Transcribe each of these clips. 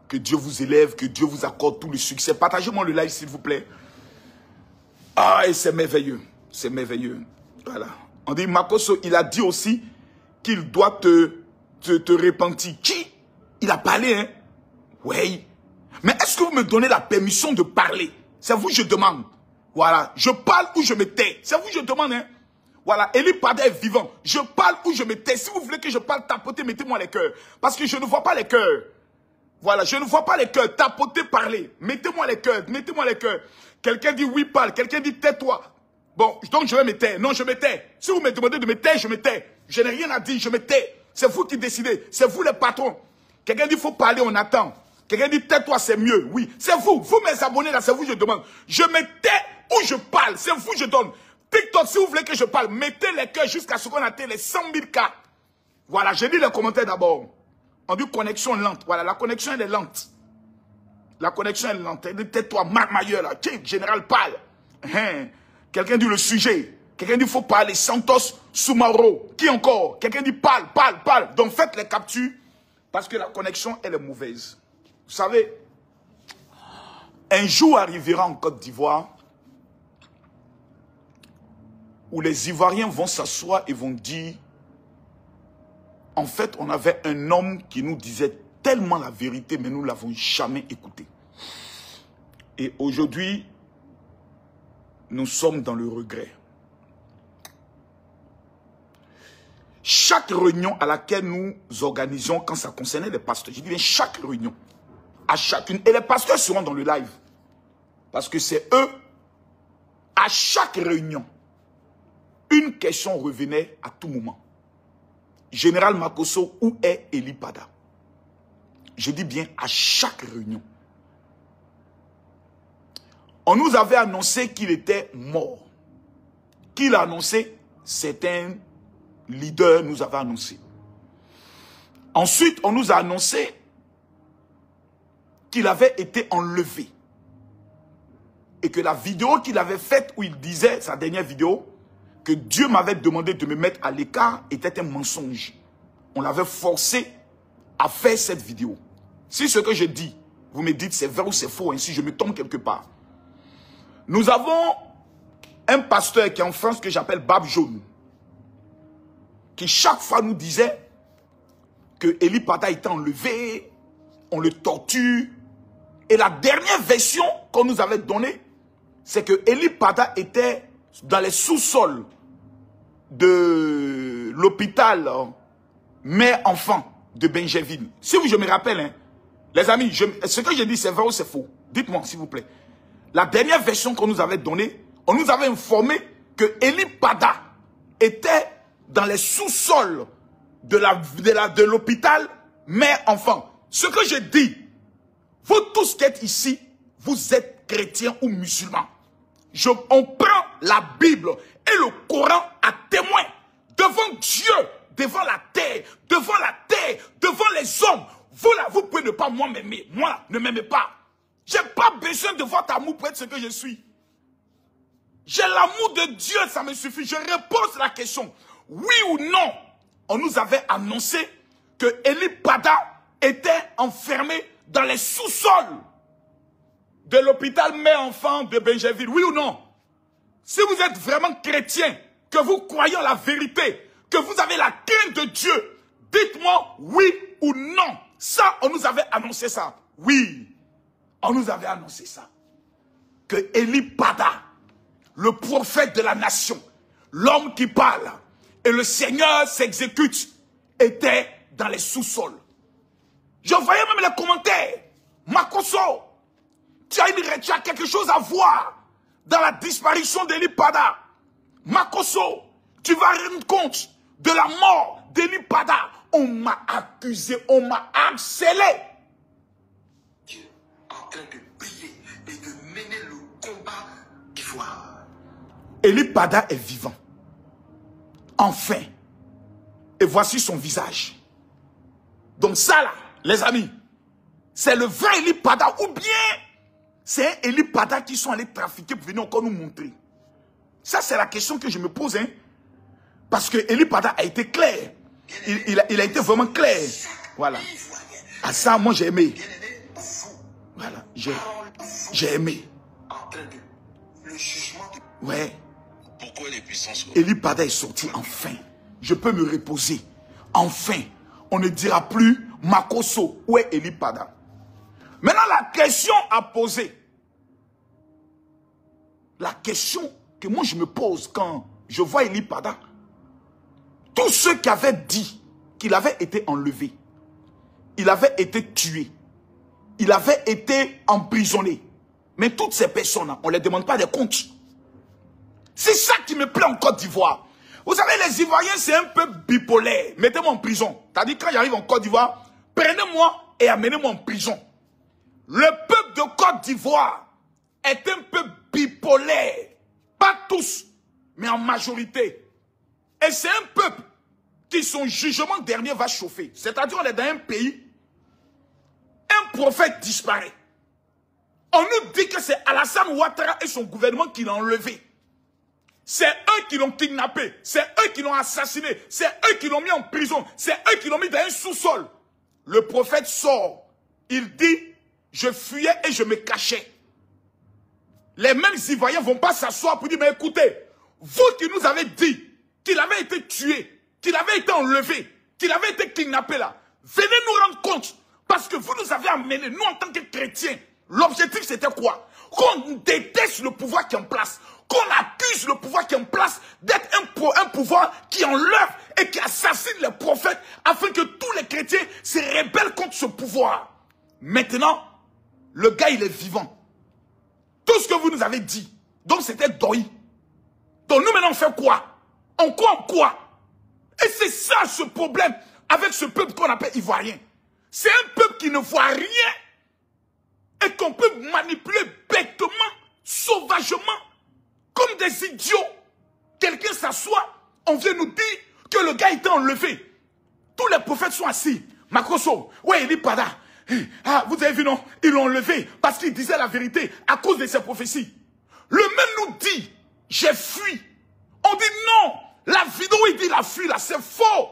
Que Dieu vous élève, que Dieu vous accorde tout le succès. Partagez-moi le live, s'il vous plaît. Ah, et c'est merveilleux. C'est merveilleux. Voilà. On dit, Makoso, il a dit aussi qu'il doit te repentir. Qui? Il a parlé, hein? Oui. Mais est-ce que vous me donnez la permission de parler? C'est vous que je demande. Voilà. Je parle ou je me tais. C'est vous que je demande, hein? Voilà. Eli Pada est vivant. Je parle ou je me tais. Si vous voulez que je parle, tapotez, mettez-moi les cœurs. Parce que je ne vois pas les cœurs. Voilà. Je ne vois pas les cœurs. Tapotez, parlez. Mettez-moi les cœurs. Mettez-moi les cœurs. Quelqu'un dit oui, parle. Quelqu'un dit tais-toi. Bon, donc je vais me taire. Non, je me tais. Si vous me demandez de me taire, je me tais. Je n'ai rien à dire, je me tais. C'est vous qui décidez. C'est vous les patrons. Quelqu'un dit il faut parler, on attend. Quelqu'un dit tais-toi, c'est mieux. Oui, c'est vous. Vous, mes abonnés, là, c'est vous, je demande. Je me tais ou je parle. C'est vous, je donne. TikTok, si vous voulez que je parle, mettez les cœurs jusqu'à ce qu'on atteigne les 100 000 cas. Voilà, j'ai lu les commentaires d'abord. On dit connexion lente. Voilà, la connexion, elle est lente. La connexion, elle est lente. Elle dit tais-toi, Marc Mailleur, là. Tiens, général parle. Quelqu'un dit le sujet. Quelqu'un dit il faut parler. Santos Soumaro. Qui encore? Quelqu'un dit parle, parle, parle. Donc faites les captures parce que la connexion, elle est mauvaise. Vous savez, un jour arrivera en Côte d'Ivoire où les Ivoiriens vont s'asseoir et vont dire en fait, on avait un homme qui nous disait tellement la vérité, mais nous ne l'avons jamais écouté. Et aujourd'hui, nous sommes dans le regret. Chaque réunion à laquelle nous organisions, quand ça concernait les pasteurs, je dis bien chaque réunion, à chacune, et les pasteurs seront dans le live, parce que c'est eux, à chaque réunion, une question revenait à tout moment. Général Makoso, où est Eli Pada? Je dis bien à chaque réunion. On nous avait annoncé qu'il était mort. Qui l'a annoncé? C'est un leader nous avait annoncé. Ensuite, on nous a annoncé qu'il avait été enlevé. Et que la vidéo qu'il avait faite où il disait, sa dernière vidéo, que Dieu m'avait demandé de me mettre à l'écart était un mensonge. On l'avait forcé à faire cette vidéo. Si ce que je dis, vous me dites c'est vrai ou c'est faux, ainsi je me tombe quelque part. Nous avons un pasteur qui est en France que j'appelle Bab Jaune, qui chaque fois nous disait que Eli Pada était enlevé, on le torture. Et la dernière version qu'on nous avait donnée, c'est que Eli Pada était dans les sous-sols de l'hôpital mère-enfant de Benjerville. Si je me rappelle, hein, les amis, ce que je dis, c'est vrai ou c'est faux? Dites-moi, s'il vous plaît. La dernière version qu'on nous avait donnée, on nous avait informé que Eli Pada était dans les sous-sols de l'hôpital mère-enfant. Ce que je dis, vous tous qui êtes ici, vous êtes chrétiens ou musulmans. On prend la Bible et le Coran à témoin devant Dieu, devant la terre, devant les hommes. Vous là, vous pouvez ne pas moi m'aimer. Moi, ne m'aimez pas. J'ai pas besoin de votre amour pour être ce que je suis. J'ai l'amour de Dieu, ça me suffit. Je repose la question. Oui ou non, on nous avait annoncé que Eli Pada était enfermé dans les sous-sols de l'hôpital mère-enfant de Benjerville. Oui ou non? Si vous êtes vraiment chrétien, que vous croyez en la vérité, que vous avez la crainte de Dieu, dites-moi oui ou non. Ça, on nous avait annoncé ça. Oui, on nous avait annoncé ça. Que Eli Pada, le prophète de la nation, l'homme qui parle, et le Seigneur s'exécute, était dans les sous-sols. Je voyais même les commentaires. Makoso, tu as quelque chose à voir dans la disparition d'Eli Pada. Makoso, tu vas rendre compte de la mort d'Eli Pada. On m'a accusé, on m'a harcelé. Dieu en train de briller et de mener le combat d'Ivoire. Eli Pada est vivant. Enfin. Et voici son visage. Donc ça là, les amis, c'est le vrai Eli Pada ou bien c'est un Eli Pada qui sont allés trafiquer pour venir encore nous montrer. Ça c'est la question que je me pose. Hein? Parce que Eli Pada a été clair. Il a été vraiment clair. Voilà. À ça, moi j'ai aimé. j'ai aimé. En train de... Le jugement de... Ouais. Pourquoi les puissances... Eli Pada est sorti enfin. Je peux me reposer. Enfin. On ne dira plus Makosso. Où est Eli Pada? Maintenant, la question à poser. La question que moi je me pose quand je vois Eli Pada. Tous ceux qui avaient dit qu'il avait été enlevé, il avait été tué, il avait été emprisonné. Mais toutes ces personnes-là, on ne les demande pas des comptes. C'est ça qui me plaît en Côte d'Ivoire. Vous savez, les Ivoiriens, c'est un peu bipolaire. Mettez-moi en prison. C'est-à-dire, quand j'arrive en Côte d'Ivoire, prenez-moi et amenez-moi en prison. Le peuple de Côte d'Ivoire est un peu bipolaire. Pas tous, mais en majorité. Et c'est un peuple qui son jugement dernier va chauffer. C'est-à-dire, on est dans un pays, un prophète disparaît. On nous dit que c'est Alassane Ouattara et son gouvernement qui l'ont enlevé. C'est eux qui l'ont kidnappé. C'est eux qui l'ont assassiné. C'est eux qui l'ont mis en prison. C'est eux qui l'ont mis dans un sous-sol. Le prophète sort. Il dit, je fuyais et je me cachais. Les mêmes Ivoiriens ne vont pas s'asseoir pour dire, mais écoutez, vous qui nous avez dit qu'il avait été tué, qu'il avait été enlevé, qu'il avait été kidnappé là, venez nous rendre compte. Parce que vous nous avez amenés, nous en tant que chrétiens, l'objectif c'était quoi? Qu'on déteste le pouvoir qui est en place. Qu'on accuse le pouvoir qui est en place d'être un pouvoir qui enlève et qui assassine les prophètes afin que tous les chrétiens se rebellent contre ce pouvoir. Maintenant, le gars il est vivant. Tout ce que vous nous avez dit, donc c'était Doi. Donc nous maintenant on fait quoi? On croit en quoi? Et c'est ça ce problème avec ce peuple qu'on appelle ivoirien. C'est un peuple qui ne voit rien et qu'on peut manipuler bêtement, sauvagement, comme des idiots. Quelqu'un s'assoit, on vient nous dire que le gars était enlevé. Tous les prophètes sont assis. Makosso, ouais, Eli Pada. Ah, vous avez vu, non? Ils l'ont enlevé parce qu'il disait la vérité à cause de ses prophéties. Le même nous dit, j'ai fui. On dit non, la vidéo il dit il a fui là, c'est faux.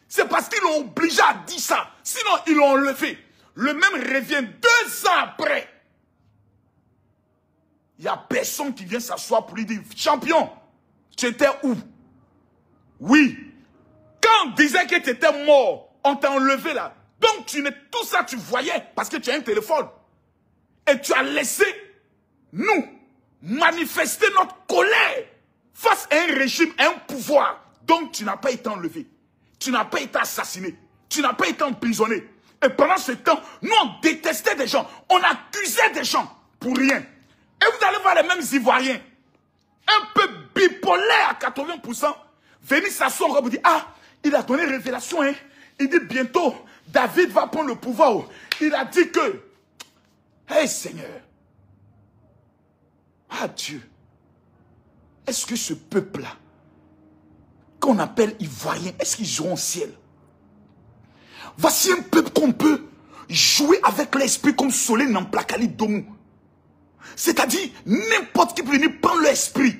C'est parce qu'ils l'ont obligé à dire ça. Sinon, ils l'ont enlevé. Le même revient 2 ans après. Il n'y a personne qui vient s'asseoir pour lui dire, champion, tu étais où? Oui. Quand on disait que tu étais mort, on t'a enlevé là. Donc tout ça tu voyais parce que tu as un téléphone. Et tu as laissé nous manifester notre colère face à un régime, à un pouvoir. Donc tu n'as pas été enlevé. Tu n'as pas été assassiné. Tu n'as pas été emprisonné. Et pendant ce temps, nous on détestait des gens. On accusait des gens pour rien. Et vous allez voir les mêmes Ivoiriens, un peu bipolaires à 80%, venir s'asseoir et vous dire, ah, il a donné révélation, hein. Il dit bientôt, David va prendre le pouvoir. Il a dit que, hey Seigneur, ah Dieu, est-ce que ce peuple-là, qu'on appelle Ivoirien, est-ce qu'ils iront au ciel? Voici un peuple qu'on peut jouer avec l'esprit comme Solé Namplakali Domou. C'est-à-dire, n'importe qui peut venir prendre l'esprit.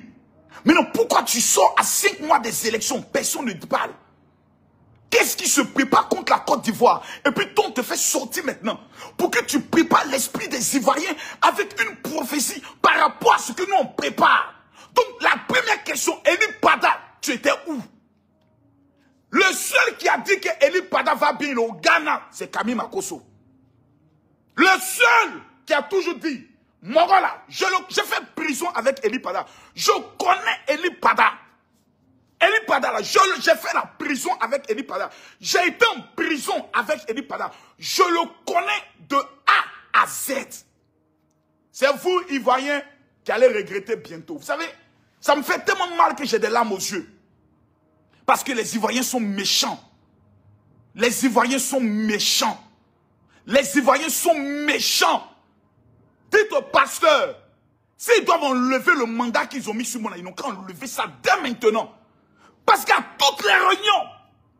Mais non, pourquoi tu sors à 5 mois des élections? Personne ne te parle. Qu'est-ce qui se prépare contre la Côte d'Ivoire? Et puis toi, on te fait sortir maintenant pour que tu prépares l'esprit des Ivoiriens avec une prophétie par rapport à ce que nous on prépare. Donc la première question, Eli Pada, tu étais où? Le seul qui a dit que Eli Pada va bien au Ghana, c'est Camille Makosso. Le seul qui a toujours dit, Morola, j'ai fait prison avec Eli Pada. Je connais Eli Pada. Eli Pada, là, j'ai fait la prison avec Eli Pada. J'ai été en prison avec Eli Pada. Je le connais de A à Z. C'est vous, Ivoiriens, qui allez regretter bientôt. Vous savez, ça me fait tellement mal que j'ai des larmes aux yeux. Parce que les Ivoiriens sont méchants. Les Ivoiriens sont méchants. Les Ivoiriens sont méchants. Dites au pasteur, s'ils doivent enlever le mandat qu'ils ont mis sur moi, ils n'ont qu'à enlever ça dès maintenant. Parce qu'à toutes les réunions,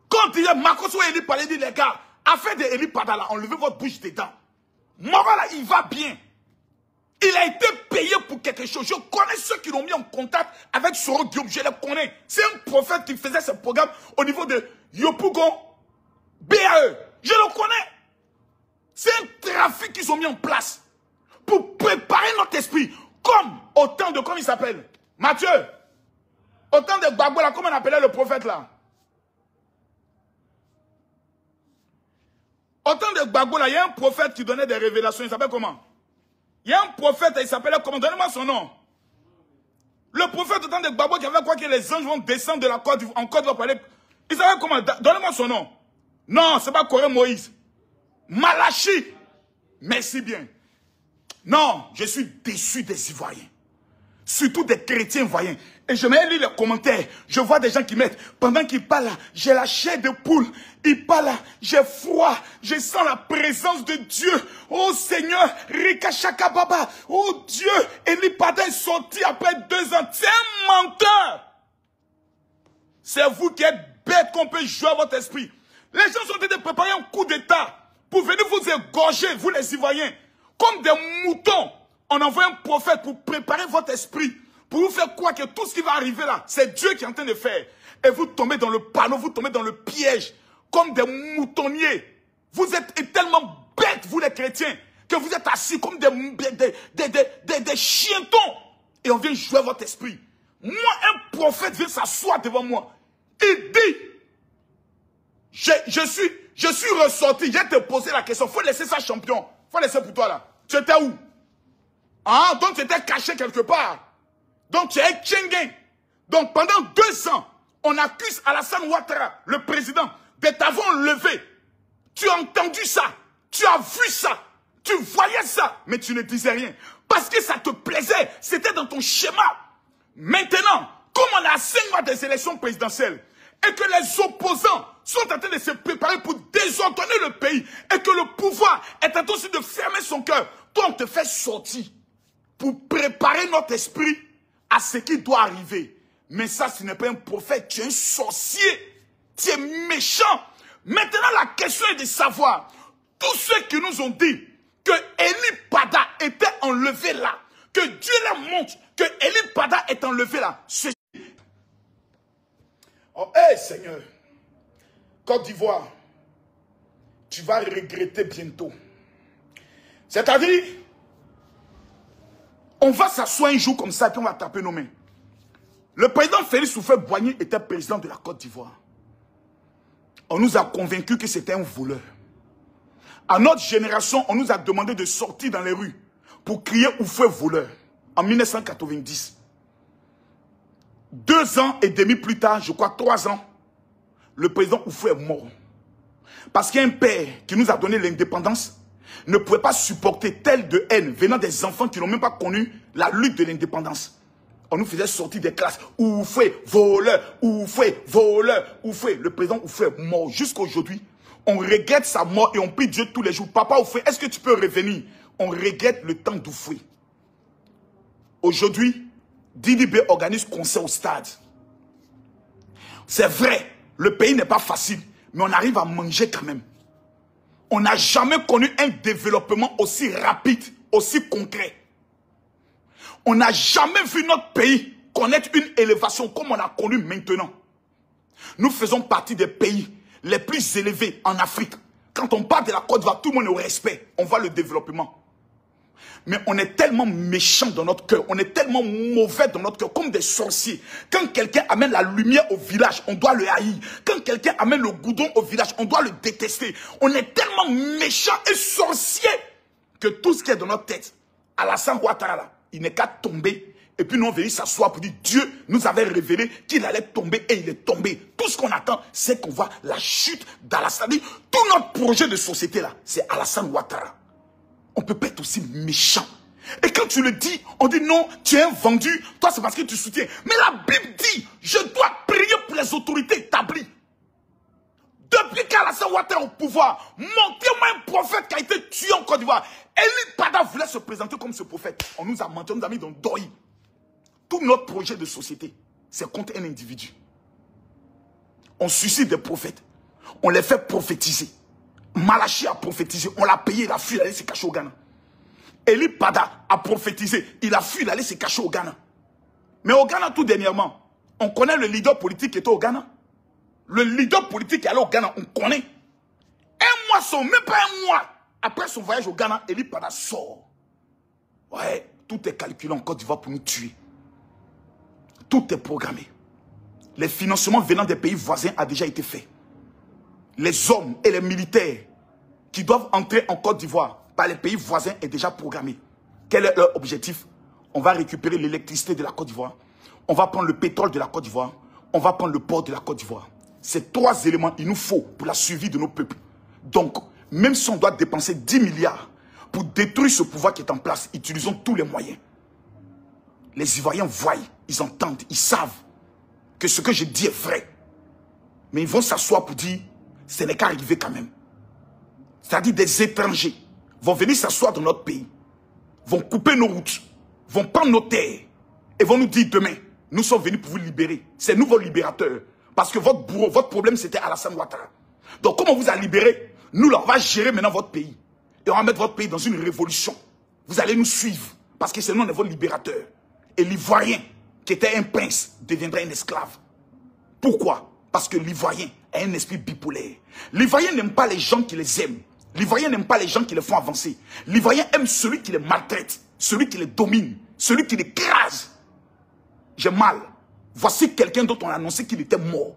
quand il y a Makosso et Eli Pada, il dit les gars, affaire de Eli Pada là, enlevez votre bouche dedans. Mora là, il va bien. Il a été payé pour quelque chose. Je connais ceux qui l'ont mis en contact avec Soro Diop, je les connais. C'est un prophète qui faisait ce programme au niveau de Yopougon, BAE. Je le connais. C'est un trafic qu'ils ont mis en place. pour préparer notre esprit. Comme au temps de, comment il s'appelle? Matthieu. Au temps de Gbagbo, là, comment on appelait le prophète là? Au temps de Gbagbo, là, il y a un prophète qui donnait des révélations. Il s'appelle comment? Il y a un prophète, il s'appelait comment? Donnez-moi son nom. Le prophète au temps de Gbagbo qui avait quoi que les anges vont descendre de la Côte d'Ivoire, en Côte d'Ivoire pour aller. Il s'appelle comment? Donnez-moi son nom. Non, c'est pas Corée Moïse. Malachi. Merci bien. Non, je suis déçu des Ivoiriens. Surtout des chrétiens voyants. Et je me lis les commentaires. Je vois des gens qui mettent, pendant qu'ils parlent là, j'ai la chair de poule. Ils parlent là, j'ai froid. Je sens la présence de Dieu. Oh Seigneur, Rikashaka Baba. Oh Dieu, Eli Pada est sorti après 2 ans. C'est un menteur. C'est vous qui êtes bête qu'on peut jouer à votre esprit. Les gens sont en train de préparer un coup d'état pour venir vous égorger, vous les Ivoiriens. Comme des moutons, on envoie un prophète pour préparer votre esprit. Pour vous faire croire que tout ce qui va arriver là, c'est Dieu qui est en train de faire. Et vous tombez dans le panneau, vous tombez dans le piège. Comme des moutonniers. Vous êtes tellement bêtes, vous les chrétiens, que vous êtes assis comme des chientons. Et on vient jouer votre esprit. Moi, un prophète vient s'asseoir devant moi. Il dit, je suis ressorti, j'ai te posé la question. Faut laisser ça champion. Faut laisser pour toi là. Tu étais où? Ah, donc tu étais caché quelque part. Donc tu es Tchengen. Donc pendant 2 ans, on accuse Alassane Ouattara, le président, de t'avoir enlevé. Tu as entendu ça. Tu as vu ça. Tu voyais ça. Mais tu ne disais rien. Parce que ça te plaisait. C'était dans ton schéma. Maintenant, comme on a à 5 mois des élections présidentielles, et que les opposants sont en train de se préparer pour désordonner le pays, et que le pouvoir est en train aussi de fermer son cœur, toi on te fait sortir pour préparer notre esprit à ce qui doit arriver. Mais ça, ce n'est pas un prophète, tu es un sorcier, tu es méchant. Maintenant, la question est de savoir, tous ceux qui nous ont dit que Eli Pada était enlevé là, que Dieu leur montre que Eli Pada est enlevé là, c'est... Oh, hé Seigneur, Côte d'Ivoire, tu vas regretter bientôt. C'est-à-dire, on va s'asseoir un jour comme ça et puis on va taper nos mains. Le président Félix Houphouët-Boigny était président de la Côte d'Ivoire. On nous a convaincus que c'était un voleur. À notre génération, on nous a demandé de sortir dans les rues pour crier Houphouët voleur en 1990. 2 ans et demi plus tard, je crois 3 ans, le président Houphouët est mort. Parce qu'un père qui nous a donné l'indépendance ne pouvait pas supporter telle de haine venant des enfants qui n'ont même pas connu la lutte de l'indépendance. On nous faisait sortir des classes. Houphouët, voleur, Houphouët, voleur, Houphouët. Le président Houphouët est mort. Jusqu'à aujourd'hui, on regrette sa mort et on prie Dieu tous les jours. Papa Houphouët, est-ce que tu peux revenir? On regrette le temps d'Houphouët. Aujourd'hui, Didi B organise concert au stade. C'est vrai, le pays n'est pas facile, mais on arrive à manger quand même. On n'a jamais connu un développement aussi rapide, aussi concret. On n'a jamais vu notre pays connaître une élévation comme on a connu maintenant. Nous faisons partie des pays les plus élevés en Afrique. Quand on parle de la Côte d'Ivoire, tout le monde est au respect. On voit le développement. Mais on est tellement méchant dans notre cœur, on est tellement mauvais dans notre cœur, comme des sorciers. Quand quelqu'un amène la lumière au village, on doit le haïr. Quand quelqu'un amène le goudron au village, on doit le détester. On est tellement méchant et sorcier que tout ce qui est dans notre tête, Alassane Ouattara là, il n'est qu'à tomber. Et puis nous on vient s'asseoir pour dire, Dieu nous avait révélé qu'il allait tomber et il est tombé. Tout ce qu'on attend, c'est qu'on voit la chute d'Alassane. Tout notre projet de société là, c'est Alassane Ouattara. On peut pas être aussi méchant. Et quand tu le dis, on dit non, tu es un vendu, toi c'est parce que tu soutiens. Mais la Bible dit, je dois prier pour les autorités établies. Depuis qu'Alassane Ouattara est au pouvoir, montrez-moi un prophète qui a été tué en Côte d'Ivoire. Eli Pada voulait se présenter comme ce prophète. On nous a menti, on nous a mis dans le deuil. Tout notre projet de société, c'est contre un individu. On suscite des prophètes. On les fait prophétiser. Malachi a prophétisé, on l'a payé, il a fui, il allait se cacher au Ghana. Eli Pada a prophétisé, il a fui, il allait se cacher au Ghana. Mais au Ghana, tout dernièrement, on connaît le leader politique qui était au Ghana. Le leader politique qui est allé au Ghana, on connaît. Un mois, même pas un mois, après son voyage au Ghana, Eli Pada sort. Ouais, tout est calculé en Côte d'Ivoire pour nous tuer. Tout est programmé. Les financements venant des pays voisins a déjà été fait. Les hommes et les militaires qui doivent entrer en Côte d'Ivoire par les pays voisins est déjà programmé. Quel est leur objectif? On va récupérer l'électricité de la Côte d'Ivoire. On va prendre le pétrole de la Côte d'Ivoire. On va prendre le port de la Côte d'Ivoire. Ces trois éléments, il nous faut pour la survie de nos peuples. Donc, même si on doit dépenser 10 milliards pour détruire ce pouvoir qui est en place, utilisons tous les moyens. Les Ivoiriens voient, ils entendent, ils savent que ce que je dis est vrai. Mais ils vont s'asseoir pour dire, ce n'est qu'à arriver quand même. C'est-à-dire des étrangers vont venir s'asseoir dans notre pays, vont couper nos routes, vont prendre nos terres et vont nous dire demain, nous sommes venus pour vous libérer. C'est nous vos libérateurs. Parce que votre bourreau, votre problème c'était Alassane Ouattara. Donc comme on vous a libéré, nous là on va gérer maintenant votre pays. Et on va mettre votre pays dans une révolution. Vous allez nous suivre. Parce que c'est nous on est vos libérateurs. Et l'Ivoirien, qui était un prince, deviendra un esclave. Pourquoi? Parce que l'Ivoirien a un esprit bipolaire. L'Ivoirien n'aime pas les gens qui les aiment. L'Ivoirien n'aime pas les gens qui les font avancer. L'Ivoirien aime celui qui les maltraite, celui qui les domine, celui qui les crase. J'ai mal. Voici quelqu'un dont on a annoncé qu'il était mort.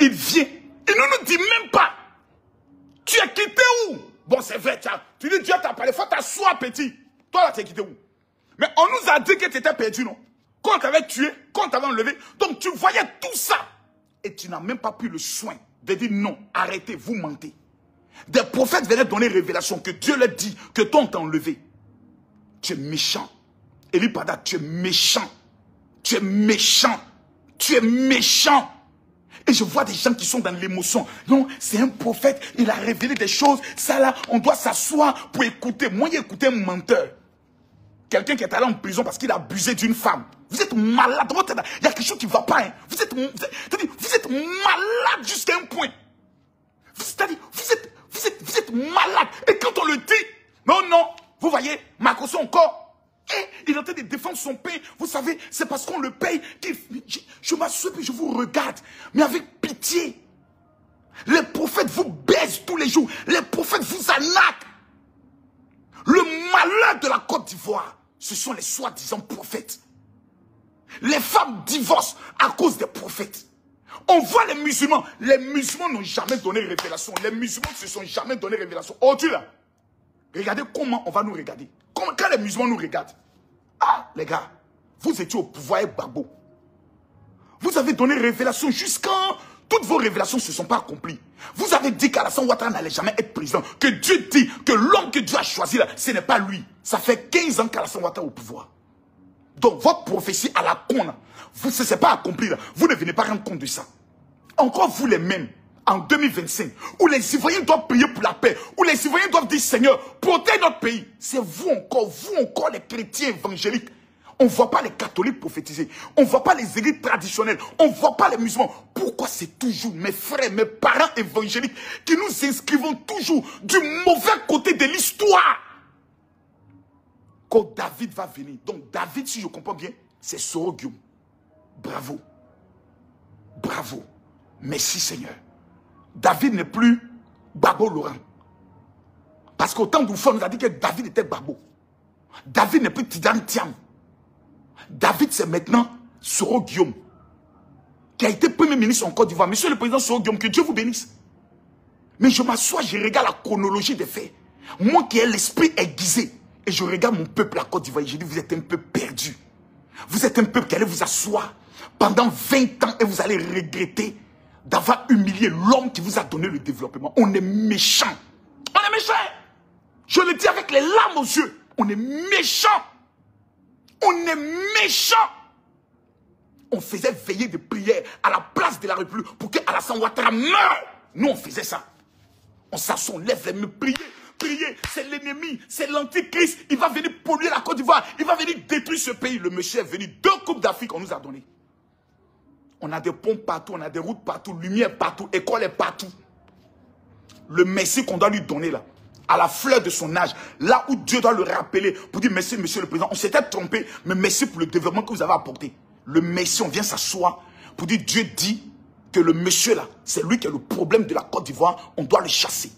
Il vient, il ne nous dit même pas. Tu es quitté où? Bon, c'est vrai, tu dis Dieu t'a parlé, faut t'asseoir, petit. Toi là, tu es quitté où? Mais on nous a dit que tu étais perdu, non? Qu'on t'avait tué, qu'on t'avait enlevé. Donc tu voyais tout ça. Et tu n'as même pas pris le soin de dire non, arrêtez, vous mentez. Des prophètes venaient donner révélation que Dieu leur dit que toi on t'a enlevé. Tu es méchant. Eli Pada, tu es méchant. Tu es méchant. Tu es méchant. Et je vois des gens qui sont dans l'émotion. Non, c'est un prophète, il a révélé des choses. Ça là, on doit s'asseoir pour écouter. Moi, j'ai écouté un menteur. Quelqu'un qui est allé en prison parce qu'il a abusé d'une femme. Vous êtes malade. Il y a quelque chose qui ne va pas. Hein. Vous êtes malade jusqu'à un point. C'est-à-dire, vous êtes malade. Et quand on le dit, non, vous voyez, Makosso encore, il est en train de défendre son pain. Vous savez, c'est parce qu'on le paye. Je m'assois et je vous regarde, mais avec pitié. Les prophètes vous baisent tous les jours. Les prophètes vous arnaquent. Le malheur de la Côte d'Ivoire, ce sont les soi-disant prophètes. Les femmes divorcent à cause des prophètes. On voit les musulmans. Les musulmans n'ont jamais donné révélation. Les musulmans ne se sont jamais donné révélation. Oh Dieu là. Regardez comment on va nous regarder. Quand les musulmans nous regardent. Ah les gars, vous étiez au pouvoir avec Gbagbo. Vous avez donné révélation jusqu'à... Toutes vos révélations ne se sont pas accomplies. Vous avez dit qu'Alassane Ouattara n'allait jamais être président. Que Dieu dit que l'homme que Dieu a choisi là, ce n'est pas lui. Ça fait 15 ans qu'Alassane Ouattara est au pouvoir. Donc votre prophétie à la con là, vous ne s'est pas accomplie là. Vous ne venez pas rendre compte de ça. Encore vous les mêmes, en 2025, où les Ivoiriens doivent prier pour la paix, où les Ivoiriens doivent dire Seigneur, protège notre pays. C'est vous encore les chrétiens évangéliques. On ne voit pas les catholiques prophétiser. On ne voit pas les églises traditionnelles. On ne voit pas les musulmans. Pourquoi c'est toujours mes frères, mes parents évangéliques qui nous inscrivons toujours du mauvais côté de l'histoire? Quand David va venir. Donc David, si je comprends bien, c'est Soro Guillaume. Bravo. Bravo. Merci Seigneur. David n'est plus Gbagbo Laurent. Parce qu'au temps d'Oufou, on nous a dit que David était Gbagbo. David n'est plus Tidjane Thiam. David, c'est maintenant Soro Guillaume, qui a été Premier ministre en Côte d'Ivoire. Monsieur le Président Soro Guillaume, que Dieu vous bénisse. Mais je m'assois, je regarde la chronologie des faits. Moi qui ai l'esprit aiguisé, et je regarde mon peuple à Côte d'Ivoire, et je dis, vous êtes un peuple perdu. Vous êtes un peuple qui allait vous asseoir pendant 20 ans et vous allez regretter d'avoir humilié l'homme qui vous a donné le développement. On est méchant. On est méchant. Je le dis avec les larmes aux yeux. On est méchant. On est méchant. On faisait veiller de prière à la place de la République pour que Alassane Ouattara meure. Nous, on faisait ça. On s'assoit, on lève les mains, prier. Prier, c'est l'ennemi, c'est l'antichrist. Il va venir polluer la Côte d'Ivoire. Il va venir détruire ce pays. Le monsieur est venu. 2 coupes d'Afrique, on nous a donné. On a des ponts partout, on a des routes partout, lumière partout, école est partout. Le merci qu'on doit lui donner là, à la fleur de son âge, là où Dieu doit le rappeler pour dire merci, monsieur le président. On s'était trompé, mais merci pour le développement que vous avez apporté. Le merci, on vient s'asseoir pour dire Dieu dit que le monsieur là, c'est lui qui est le problème de la Côte d'Ivoire, on doit le chasser.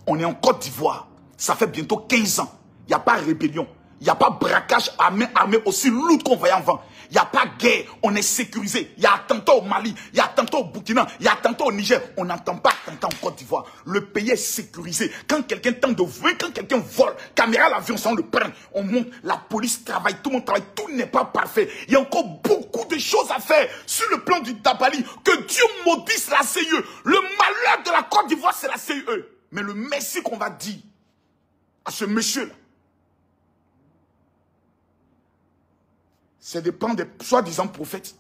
On est en Côte d'Ivoire, ça fait bientôt 15 ans. Il y a pas rébellion. Il n'y a pas braquage armé aussi lourd qu'on voyait avant. Il n'y a pas guerre, on est sécurisé. Il y a attentat au Mali, il y a attentat au Burkina, il y a attentat au Niger. On n'entend pas attentat en Côte d'Ivoire. Le pays est sécurisé. Quand quelqu'un tente de voler, quand quelqu'un vole, caméra à l'avion, ça on le prend. On monte, la police travaille, tout le monde travaille. Tout n'est pas parfait. Il y a encore beaucoup de choses à faire sur le plan du Dabali. Que Dieu maudisse la CIE. Le malheur de la Côte d'Ivoire, c'est la CIE. Mais le merci qu'on va dire à ce monsieur-là, c'est de prendre des soi-disant prophètes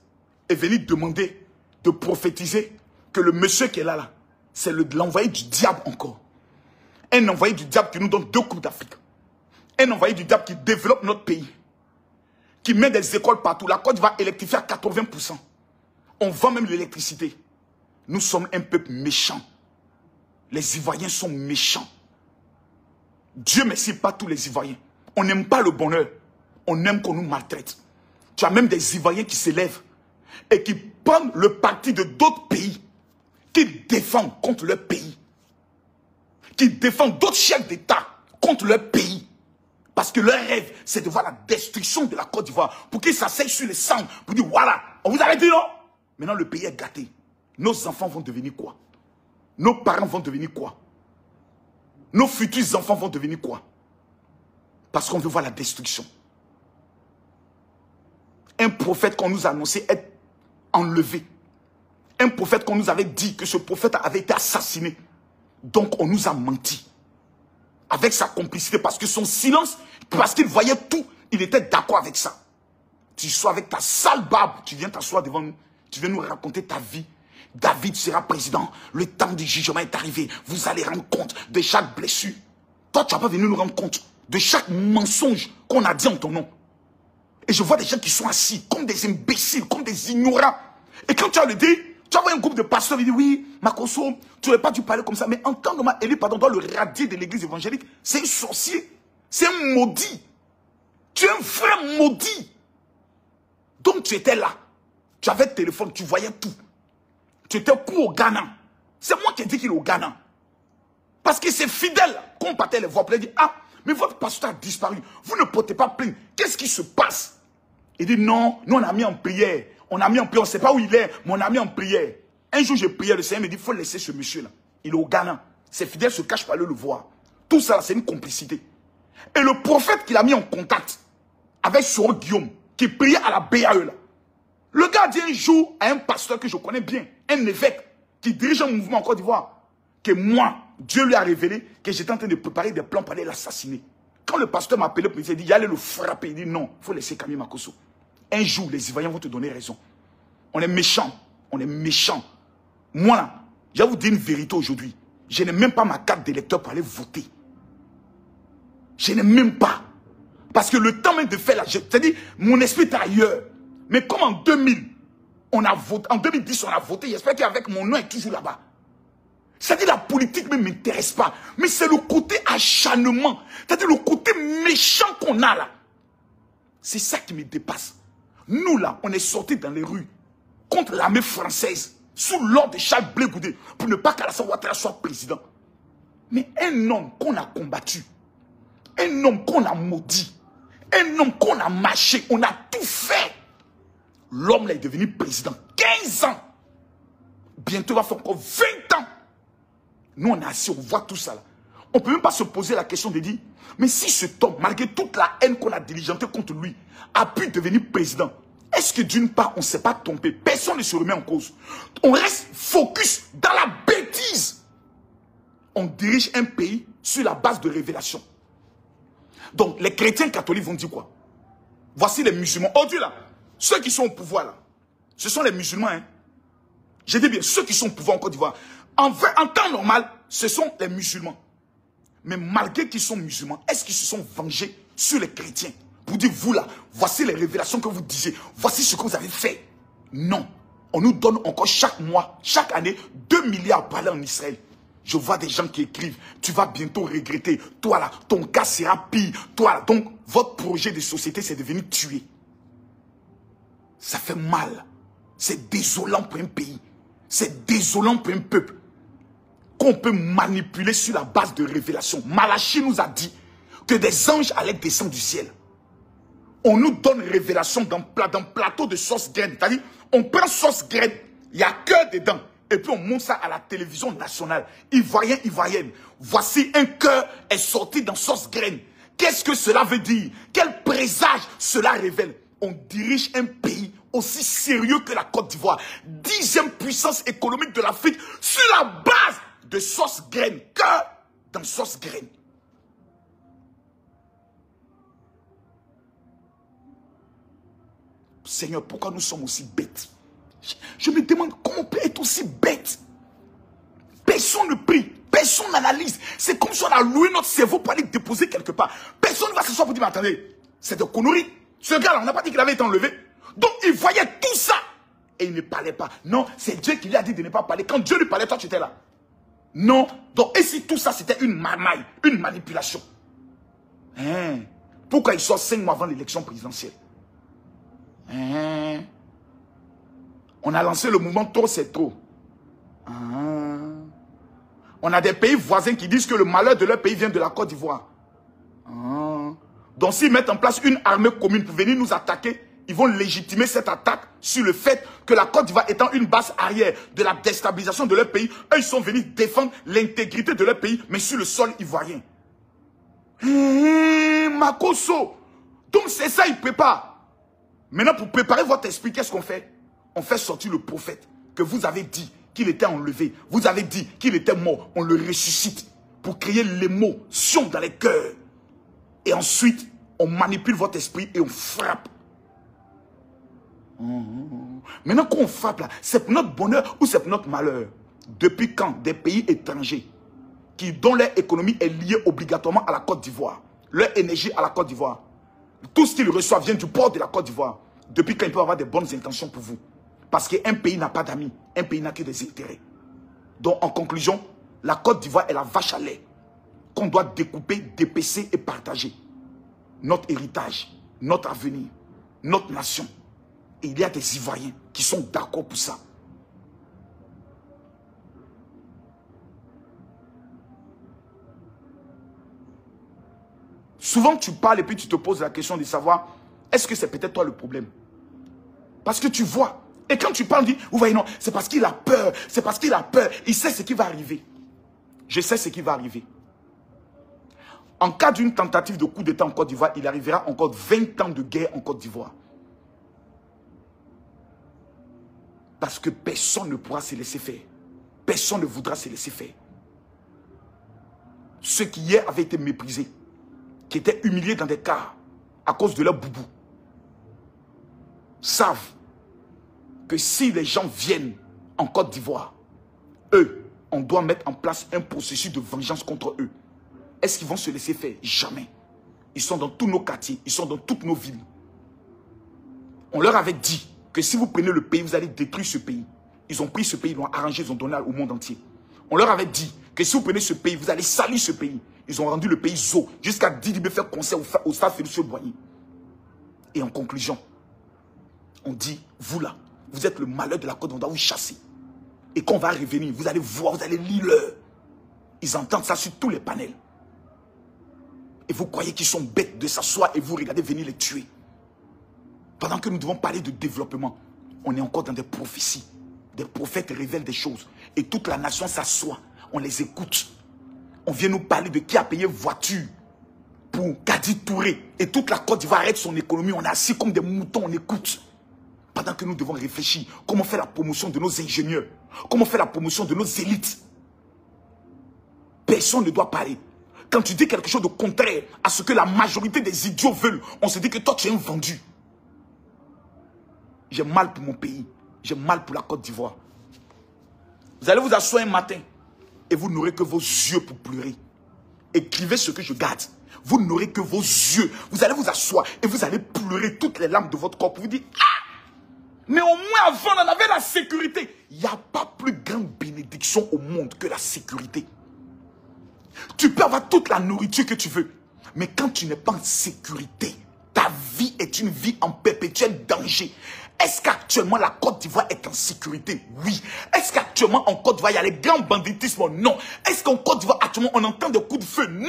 et venir demander de prophétiser que le monsieur qui est là, c'est l'envoyé du diable encore. Un envoyé du diable qui nous donne 2 coupes d'Afrique. Un envoyé du diable qui développe notre pays. Qui met des écoles partout. La Côte va électrifier à 80%. On vend même l'électricité. Nous sommes un peuple méchant. Les Ivoiriens sont méchants. Dieu merci pas tous les Ivoiriens. On n'aime pas le bonheur. On aime qu'on nous maltraite. Tu as même des Ivoiriens qui s'élèvent et qui prennent le parti de d'autres pays, qui défendent contre leur pays, qui défendent d'autres chefs d'État contre leur pays. Parce que leur rêve, c'est de voir la destruction de la Côte d'Ivoire pour qu'ils s'asseyent sur les cendres, pour dire voilà, on vous avait dit non. Maintenant le pays est gâté. Nos enfants vont devenir quoi? Nos parents vont devenir quoi? Nos futurs enfants vont devenir quoi? Parce qu'on veut voir la destruction. Un prophète qu'on nous a annoncé être enlevé. Un prophète qu'on nous avait dit que ce prophète avait été assassiné. Donc on nous a menti. Avec sa complicité, parce que son silence, parce qu'il voyait tout, il était d'accord avec ça. Tu sois avec ta sale barbe, tu viens t'asseoir devant nous, tu viens nous raconter ta vie. David sera président, le temps du jugement est arrivé. Vous allez rendre compte de chaque blessure. Toi, tu n'as pas venu nous rendre compte de chaque mensonge qu'on a dit en ton nom. Et je vois des gens qui sont assis comme des imbéciles, comme des ignorants. Et quand tu as le dit, tu as un groupe de pasteurs qui disent oui, Makosso, tu n'aurais pas dû parler comme ça. Mais en tant que Élie, pardon, doit le radier de l'église évangélique. C'est un sorcier. C'est un maudit. Tu es un vrai maudit. Donc tu étais là. Tu avais le téléphone, tu voyais tout. Tu étais au Ghana. C'est moi qui ai dit qu'il est au Ghana. Parce que c'est fidèle qu'on partait les voix. Il dit ah, mais votre pasteur a disparu. Vous ne portez pas plainte. Qu'est-ce qui se passe? Il dit non, nous on a mis en prière. On a mis en prière, on ne sait pas où il est, mais on a mis en prière. Un jour j'ai prié, le Seigneur me dit, il faut laisser ce monsieur-là. Il est au Ghana. Ses fidèles se cachent pour aller le voir. Tout ça, c'est une complicité. Et le prophète qu'il a mis en contact avec Soro Guillaume, qui priait à la BAE là. Le gars dit un jour à un pasteur que je connais bien, un évêque, qui dirige un mouvement en Côte d'Ivoire, que moi, Dieu lui a révélé que j'étais en train de préparer des plans pour aller l'assassiner. Quand le pasteur m'a appelé, il dit, il allait le frapper. Il dit non, il faut laisser Camille Makosso. Un jour, les Ivoiriens vont te donner raison. On est méchants. On est méchants. Moi, là, je vais vous dire une vérité aujourd'hui. Je n'ai même pas ma carte d'électeur pour aller voter. Je n'ai même pas. Parce que le temps même de faire là, c'est-à-dire, mon esprit est ailleurs. Mais comme en 2000, on a voté, en 2010, on a voté, j'espère qu'avec mon nom est toujours là-bas. C'est-à-dire, la politique ne m'intéresse pas. Mais c'est le côté acharnement. C'est-à-dire, le côté méchant qu'on a là. C'est ça qui me dépasse. Nous, là, on est sortis dans les rues contre l'armée française sous l'ordre de Charles Blé Goudé pour ne pas qu'Alassane Ouattara soit président. Mais un homme qu'on a combattu, un homme qu'on a maudit, un homme qu'on a mâché, on a tout fait. L'homme là est devenu président. 15 ans. Bientôt, il va faire encore 20 ans. Nous, on est assis, on voit tout ça là. On ne peut même pas se poser la question de dire, mais si cet homme, malgré toute la haine qu'on a diligentée contre lui, a pu devenir président, est-ce que d'une part, on ne s'est pas trompé? Personne ne se remet en cause. On reste focus dans la bêtise. On dirige un pays sur la base de révélation. Donc, les chrétiens catholiques vont dire quoi? Voici les musulmans. Aujourd'hui là, ceux qui sont au pouvoir là, ce sont les musulmans. Hein? Je dis bien, ceux qui sont au pouvoir en Côte d'Ivoire, en temps normal, ce sont les musulmans. Mais malgré qu'ils sont musulmans, est-ce qu'ils se sont vengés sur les chrétiens? Pour dire, vous là, voici les révélations que vous disiez. Voici ce que vous avez fait. Non. On nous donne encore chaque mois, chaque année, 2 milliards par an en Israël. Je vois des gens qui écrivent, tu vas bientôt regretter. Toi là, ton cas sera pire. Toi là, donc, votre projet de société, c'est devenu tuer. Ça fait mal. C'est désolant pour un pays. C'est désolant pour un peuple. Qu'on peut manipuler sur la base de révélation. Malachie nous a dit que des anges allaient descendre du ciel. On nous donne révélation dans plateau de sauce graine. C'est-à-dire, on prend sauce graine, il y a cœur dedans. Et puis on monte ça à la télévision nationale. Ivoirien, ivoirienne. Voici un cœur est sorti dans sauce graine. Qu'est-ce que cela veut dire? Quel présage cela révèle? On dirige un pays aussi sérieux que la Côte d'Ivoire. 10e puissance économique de l'Afrique sur la base de sauce graine. Cœur dans sauce graine. Seigneur, pourquoi nous sommes aussi bêtes? Je me demande comment on peut être aussi bête. Personne ne prie, personne n'analyse. C'est comme si on a loué notre cerveau pour aller déposer quelque part. Personne ne va s'asseoir pour dire, mais attendez, c'est de conneries. Ce gars-là, on n'a pas dit qu'il avait été enlevé. Donc il voyait tout ça. Et il ne parlait pas. Non, c'est Dieu qui lui a dit de ne pas parler. Quand Dieu lui parlait, toi tu étais là. Non. Donc, et si tout ça c'était une marmaille, une manipulation? Pourquoi il sort 5 mois avant l'élection présidentielle? On a lancé le mouvement Trop c'est trop. On a des pays voisins qui disent que le malheur de leur pays vient de la Côte d'Ivoire. Donc s'ils mettent en place une armée commune pour venir nous attaquer, ils vont légitimer cette attaque sur le fait que la Côte d'Ivoire étant une base arrière de la déstabilisation de leur pays, eux ils sont venus défendre l'intégrité de leur pays, mais sur le sol ivoirien. Makoso. Donc c'est ça, ils préparent. Maintenant, pour préparer votre esprit, qu'est-ce qu'on fait? On fait sortir le prophète que vous avez dit qu'il était enlevé. Vous avez dit qu'il était mort. On le ressuscite pour créer l'émotion dans les cœurs. Et ensuite, on manipule votre esprit et on frappe. Maintenant, quand on frappe là, c'est pour notre bonheur ou c'est pour notre malheur? Depuis quand des pays étrangers dont leur économie est liée obligatoirement à la Côte d'Ivoire, leur énergie à la Côte d'Ivoire, tout ce qu'ils reçoivent vient du port de la Côte d'Ivoire. Depuis quand ils peuvent avoir des bonnes intentions pour vous? Parce qu'un pays n'a pas d'amis, un pays n'a que des intérêts. Donc en conclusion, la Côte d'Ivoire est la vache à lait qu'on doit découper, dépecer et partager. Notre héritage, notre avenir, notre nation. Et il y a des Ivoiriens qui sont d'accord pour ça. Souvent tu parles et puis tu te poses la question de savoir, est-ce que c'est peut-être toi le problème? Parce que tu vois. Et quand tu parles, dis, vous voyez, non, c'est parce qu'il a peur. C'est parce qu'il a peur. Il sait ce qui va arriver. Je sais ce qui va arriver. En cas d'une tentative de coup d'État en Côte d'Ivoire, il arrivera encore 20 ans de guerre en Côte d'Ivoire. Parce que personne ne pourra se laisser faire. Personne ne voudra se laisser faire. Ceux qui hier avaient été méprisés, qui étaient humiliés dans des cars à cause de leur boubou, savent que si les gens viennent en Côte d'Ivoire, eux, on doit mettre en place un processus de vengeance contre eux. Est-ce qu'ils vont se laisser faire? Jamais. Ils sont dans tous nos quartiers, ils sont dans toutes nos villes. On leur avait dit que si vous prenez le pays, vous allez détruire ce pays. Ils ont pris ce pays, ils l'ont arrangé, ils ont donné au monde entier. On leur avait dit que si vous prenez ce pays, vous allez salir ce pays. Ils ont rendu le pays zoo, jusqu'à Didibé faire concert au stade Félix-Boigny. Et en conclusion, on dit, vous là, vous êtes le malheur de la Côte, on doit vous chasser. Et quand on va revenir, vous allez voir, vous allez lire l'heure. Ils entendent ça sur tous les panels. Et vous croyez qu'ils sont bêtes de s'asseoir et vous regardez venir les tuer. Pendant que nous devons parler de développement, on est encore dans des prophéties. Des prophètes révèlent des choses. Et toute la nation s'assoit, on les écoute. On vient nous parler de qui a payé voiture pour Kadi Touré. Et toute la Côte d'Ivoire arrête son économie. On est assis comme des moutons, on écoute. Pendant que nous devons réfléchir, comment faire la promotion de nos ingénieurs? Comment faire la promotion de nos élites? Personne ne doit parler. Quand tu dis quelque chose de contraire à ce que la majorité des idiots veulent, on se dit que toi tu es un vendu. J'ai mal pour mon pays. J'ai mal pour la Côte d'Ivoire. Vous allez vous asseoir un matin et vous n'aurez que vos yeux pour pleurer. Écrivez ce que je garde. Vous n'aurez que vos yeux. Vous allez vous asseoir et vous allez pleurer toutes les larmes de votre corps pour vous dire, ah, mais au moins avant on avait la sécurité. Il n'y a pas plus grande bénédiction au monde que la sécurité. Tu peux avoir toute la nourriture que tu veux. Mais quand tu n'es pas en sécurité, ta vie est une vie en perpétuel danger. Est-ce qu'actuellement la Côte d'Ivoire est en sécurité? Oui. Est-ce qu'actuellement en Côte d'Ivoire il y a les grands banditismes? Non. Est-ce qu'en Côte d'Ivoire actuellement on entend des coups de feu? Non.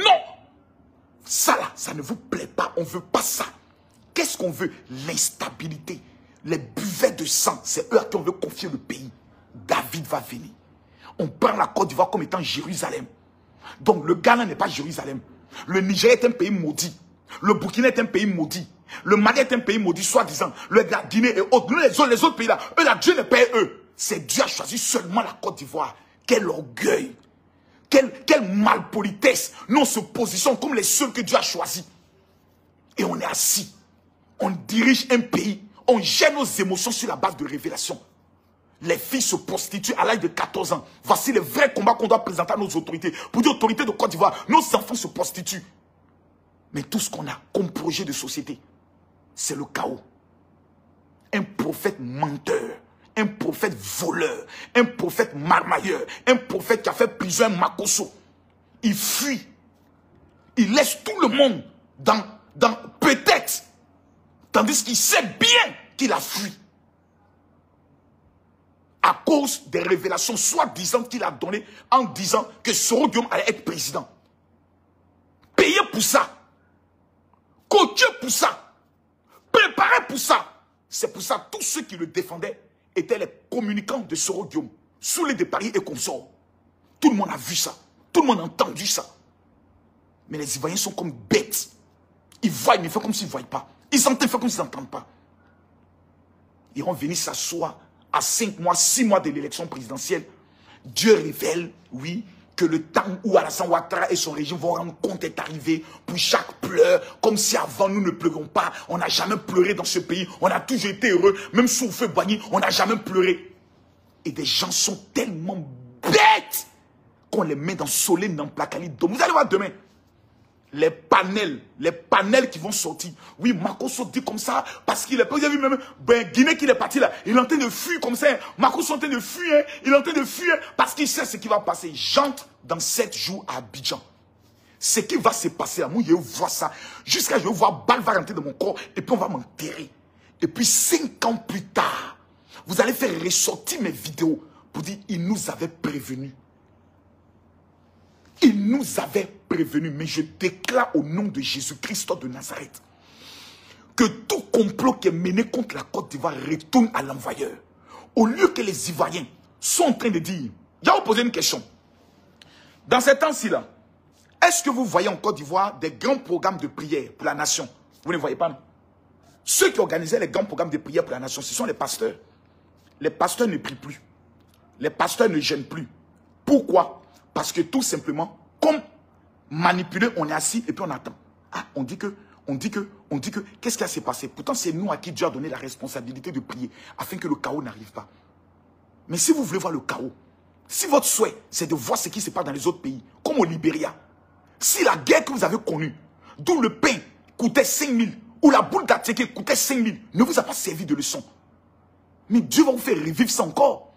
Ça là, ça ne vous plaît pas. On ne veut pas ça. Qu'est-ce qu'on veut? L'instabilité. Les buvets de sang, c'est eux à qui on veut confier le pays. David va venir. On prend la Côte d'Ivoire comme étant Jérusalem. Donc le Ghana n'est pas Jérusalem. Le Niger est un pays maudit. Le Burkina est un pays maudit. Le Mali est un pays maudit, soi-disant. La Guinée et autres. Nous, les autres pays là, eux là, Dieu ne paye eux. C'est Dieu a choisi seulement la Côte d'Ivoire. Quel orgueil. Quelle malpolitesse. Nous on se positionne comme les seuls que Dieu a choisis. Et on est assis. On dirige un pays. On gère nos émotions sur la base de révélation. Les filles se prostituent à l'âge de 14 ans. Voici les vrais combats qu'on doit présenter à nos autorités. Pour dire autorités de Côte d'Ivoire, nos enfants se prostituent. Mais tout ce qu'on a comme projet de société, c'est le chaos. Un prophète menteur, un prophète voleur, un prophète marmailleur, un prophète qui a fait prison un Makosso. Il fuit. Il laisse tout le monde dans peut-être. Tandis qu'il sait bien qu'il a fui. À cause des révélations soi-disant qu'il a données en disant que Soro Guillaume allait être président. Payé pour ça. Coaché pour ça. Préparé pour ça. C'est pour ça que tous ceux qui le défendaient étaient les communicants de Soro Guillaume. Sous les de Paris et consorts. Tout le monde a vu ça. Tout le monde a entendu ça. Mais les Ivoiriens sont comme bêtes. Ils voient, mais ils font comme s'ils ne voient pas. Ils entendent, ils font comme s'ils n'entendent pas. Ils vont venir s'asseoir à 5 mois, 6 mois de l'élection présidentielle. Dieu révèle, oui, que le temps où Alassane Ouattara et son régime vont rendre compte est arrivé pour chaque pleur, comme si avant nous ne pleurions pas. On n'a jamais pleuré dans ce pays. On a toujours été heureux. Même sous le feu Boigny, on n'a jamais pleuré. Et des gens sont tellement bêtes qu'on les met dans Solé, dans Plakali. Donc vous allez voir demain. Les panels qui vont sortir. Oui, Makosso dit comme ça, parce qu'il est pas. Vous avez vu même, Guinée qu'il est parti là, il est en train de fuir comme ça. Makosso est en train de fuir, il est en train de fuir, parce qu'il sait ce qui va passer. J'entre dans 7 jours à Abidjan. Ce qui va se passer là, moi je vois ça. Jusqu'à je vois balle va rentrer dans mon corps, et puis on va m'enterrer. Et puis 5 ans plus tard, vous allez faire ressortir mes vidéos pour dire, il nous avait prévenus. Il nous avait prévenus, mais je déclare au nom de Jésus-Christ de Nazareth que tout complot qui est mené contre la Côte d'Ivoire retourne à l'envoyeur. Au lieu que les Ivoiriens sont en train de dire, je vais vous poser une question. Dans ces temps-ci là, est-ce que vous voyez en Côte d'Ivoire des grands programmes de prière pour la nation? Vous ne voyez pas, non? Ceux qui organisaient les grands programmes de prière pour la nation, ce sont les pasteurs. Les pasteurs ne prient plus. Les pasteurs ne gênent plus. Pourquoi? Parce que tout simplement, comme manipulé, on est assis et puis on attend. Ah, on dit que, qu'est-ce qui s'est passé? Pourtant, c'est nous à qui Dieu a donné la responsabilité de prier, afin que le chaos n'arrive pas. Mais si vous voulez voir le chaos, si votre souhait, c'est de voir ce qui se passe dans les autres pays, comme au Libéria, si la guerre que vous avez connue, d'où le pain coûtait 5 000, ou la boule d'Attiqué coûtait 5 000, ne vous a pas servi de leçon. Mais Dieu va vous faire revivre ça encore.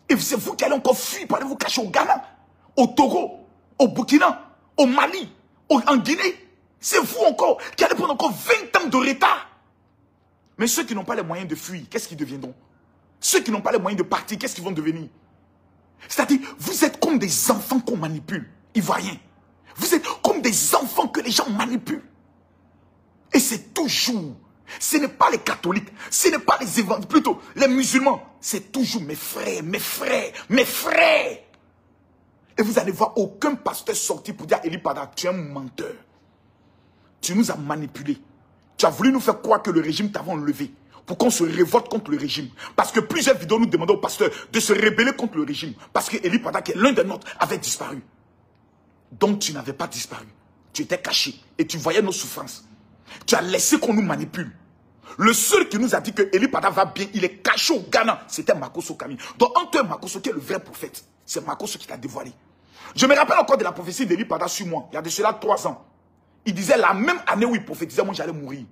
Et c'est vous qui allez encore fuir pour aller vous cacher au Ghana, au Togo, au Burkina, au Mali, en Guinée. C'est vous encore qui allez prendre encore 20 ans de retard. Mais ceux qui n'ont pas les moyens de fuir, qu'est-ce qu'ils deviendront? Ceux qui n'ont pas les moyens de partir, qu'est-ce qu'ils vont devenir? C'est-à-dire, vous êtes comme des enfants qu'on manipule, Ivoiriens. Vous êtes comme des enfants que les gens manipulent. Et c'est toujours, ce n'est pas les catholiques, ce n'est pas les évangéliques, plutôt les musulmans. C'est toujours mes frères, mes frères, mes frères. Et vous allez voir aucun pasteur sortir pour dire Eli Pada, tu es un menteur. Tu nous as manipulés. Tu as voulu nous faire croire que le régime t'avait enlevé pour qu'on se révolte contre le régime. Parce que plusieurs vidéos nous demandaient au pasteur de se rebeller contre le régime. Parce que Eli Pada, qui est l'un des nôtres, avait disparu. Donc tu n'avais pas disparu. Tu étais caché et tu voyais nos souffrances. Tu as laissé qu'on nous manipule. Le seul qui nous a dit que Eli Pada va bien, il est caché au Ghana, c'était Makosso Kami. Donc entre Makosso qui est le vrai prophète, c'est Makosso qui t'a dévoilé. Je me rappelle encore de la prophétie d'Eli Pada sur moi, il y a de cela 3 ans. Il disait la même année où il prophétisait, moi j'allais mourir.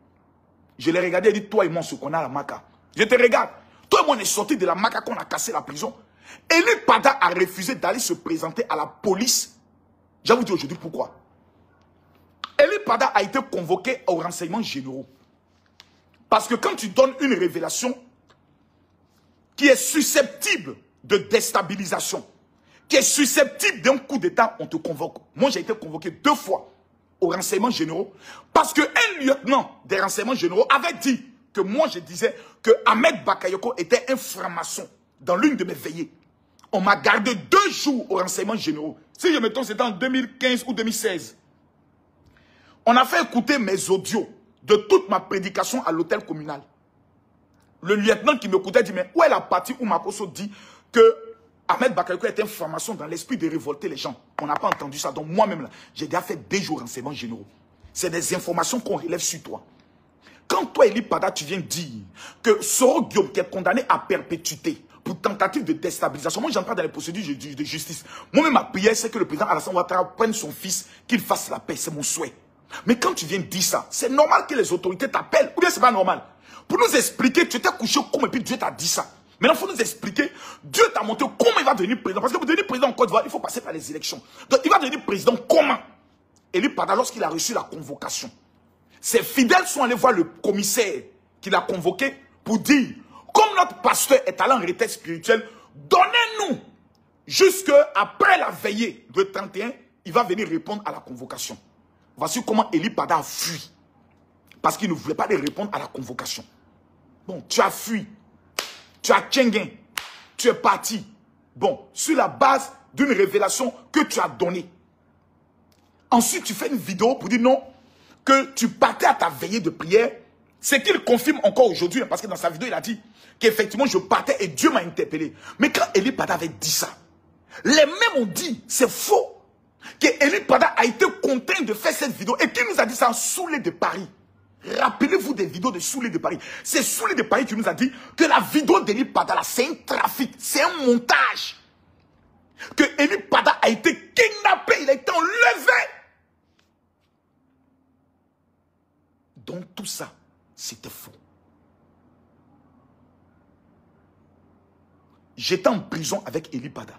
Je l'ai regardé et dit, toi et moi, ce qu'on a à la Maca. Je te regarde. Toi et moi, on est sortis de la Maca qu'on a cassé la prison. Eli Pada a refusé d'aller se présenter à la police. Je vais vous dire aujourd'hui pourquoi. Eli Pada a été convoqué aux renseignements généraux. Parce que quand tu donnes une révélation qui est susceptible de déstabilisation, qui est susceptible d'un coup d'État, on te convoque. Moi, j'ai été convoqué 2 fois aux renseignements généraux parce qu'un lieutenant des renseignements généraux avait dit que moi je disais que Ahmed Bakayoko était un franc-maçon dans l'une de mes veillées. On m'a gardé 2 jours aux renseignements généraux. Si je me trompe, c'était en 2015 ou 2016. On a fait écouter mes audios de toute ma prédication à l'hôtel communal. Le lieutenant qui m'écoutait dit, mais où est la partie où Makosso dit que Ahmed Bakayoko est un franc-maçon dans l'esprit de révolter les gens? On n'a pas entendu ça. Donc moi-même, là, j'ai déjà fait 2 jours renseignements généraux. C'est des informations qu'on relève sur toi. Quand toi, Eli Pada, tu viens dire que Soro Guillaume, qui est condamné à perpétuité pour tentative de déstabilisation, moi j'entre dans les procédures de justice. Moi-même, ma prière, c'est que le président Alassane Ouattara prenne son fils, qu'il fasse la paix. C'est mon souhait. Mais quand tu viens dire ça, c'est normal que les autorités t'appellent. Ou bien c'est pas normal. Pour nous expliquer, tu étais couché au coma et puis Dieu t'a dit ça. Maintenant, il faut nous expliquer, Dieu t'a montré comment il va devenir président. Parce que pour devenir président en Côte d'Ivoire, il faut passer par les élections. Donc, il va devenir président comment? Eli Pada, lorsqu'il a reçu la convocation, ses fidèles sont allés voir le commissaire qui l'a convoqué pour dire, comme notre pasteur est allé en retraite spirituelle, donnez-nous jusqu'après la veillée de 31, il va venir répondre à la convocation. Voici comment Eli Pada a fui. Parce qu'il ne voulait pas répondre à la convocation. Bon, tu as fui. Tu as tchenguin. Tu es parti. Bon, sur la base d'une révélation que tu as donnée. Ensuite, tu fais une vidéo pour dire non, que tu partais à ta veillée de prière. C'est qu'il confirme encore aujourd'hui, parce que dans sa vidéo, il a dit qu'effectivement, je partais et Dieu m'a interpellé. Mais quand Eli Pada avait dit ça, les mêmes ont dit, c'est faux, que Eli Pada a été contraint de faire cette vidéo et qu'il nous a dit ça en Soulé de Paris. Rappelez-vous des vidéos de Soulé de Paris. C'est Soulé de Paris qui nous a dit que la vidéo d'Eli Pada, c'est un trafic, c'est un montage. Que Eli Pada a été kidnappé, il a été enlevé. Donc tout ça, c'était faux. J'étais en prison avec Eli Pada.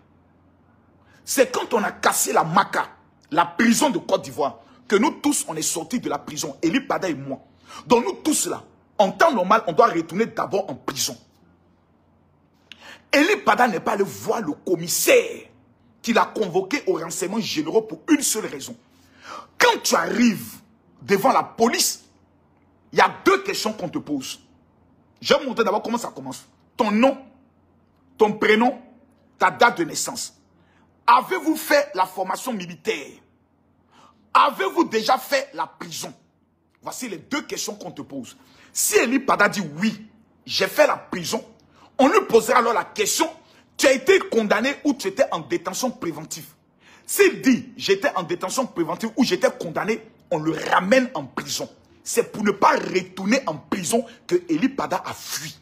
C'est quand on a cassé la Maca, la prison de Côte d'Ivoire, que nous tous, on est sortis de la prison, Eli Pada et moi. Donc nous tous là, en temps normal, on doit retourner d'abord en prison. Eli Pada n'est pas allé voir le commissaire qui l'a convoqué aux renseignements généraux pour une seule raison. Quand tu arrives devant la police, il y a 2 questions qu'on te pose. Je vais vous montrer d'abord comment ça commence. Ton nom, ton prénom, ta date de naissance. Avez-vous fait la formation militaire? Avez-vous déjà fait la prison? Voici les 2 questions qu'on te pose. Si Eli Pada dit oui, j'ai fait la prison, on lui posera alors la question, tu as été condamné ou tu étais en détention préventive. S'il dit, j'étais en détention préventive ou j'étais condamné, on le ramène en prison. C'est pour ne pas retourner en prison que Eli Pada a fui.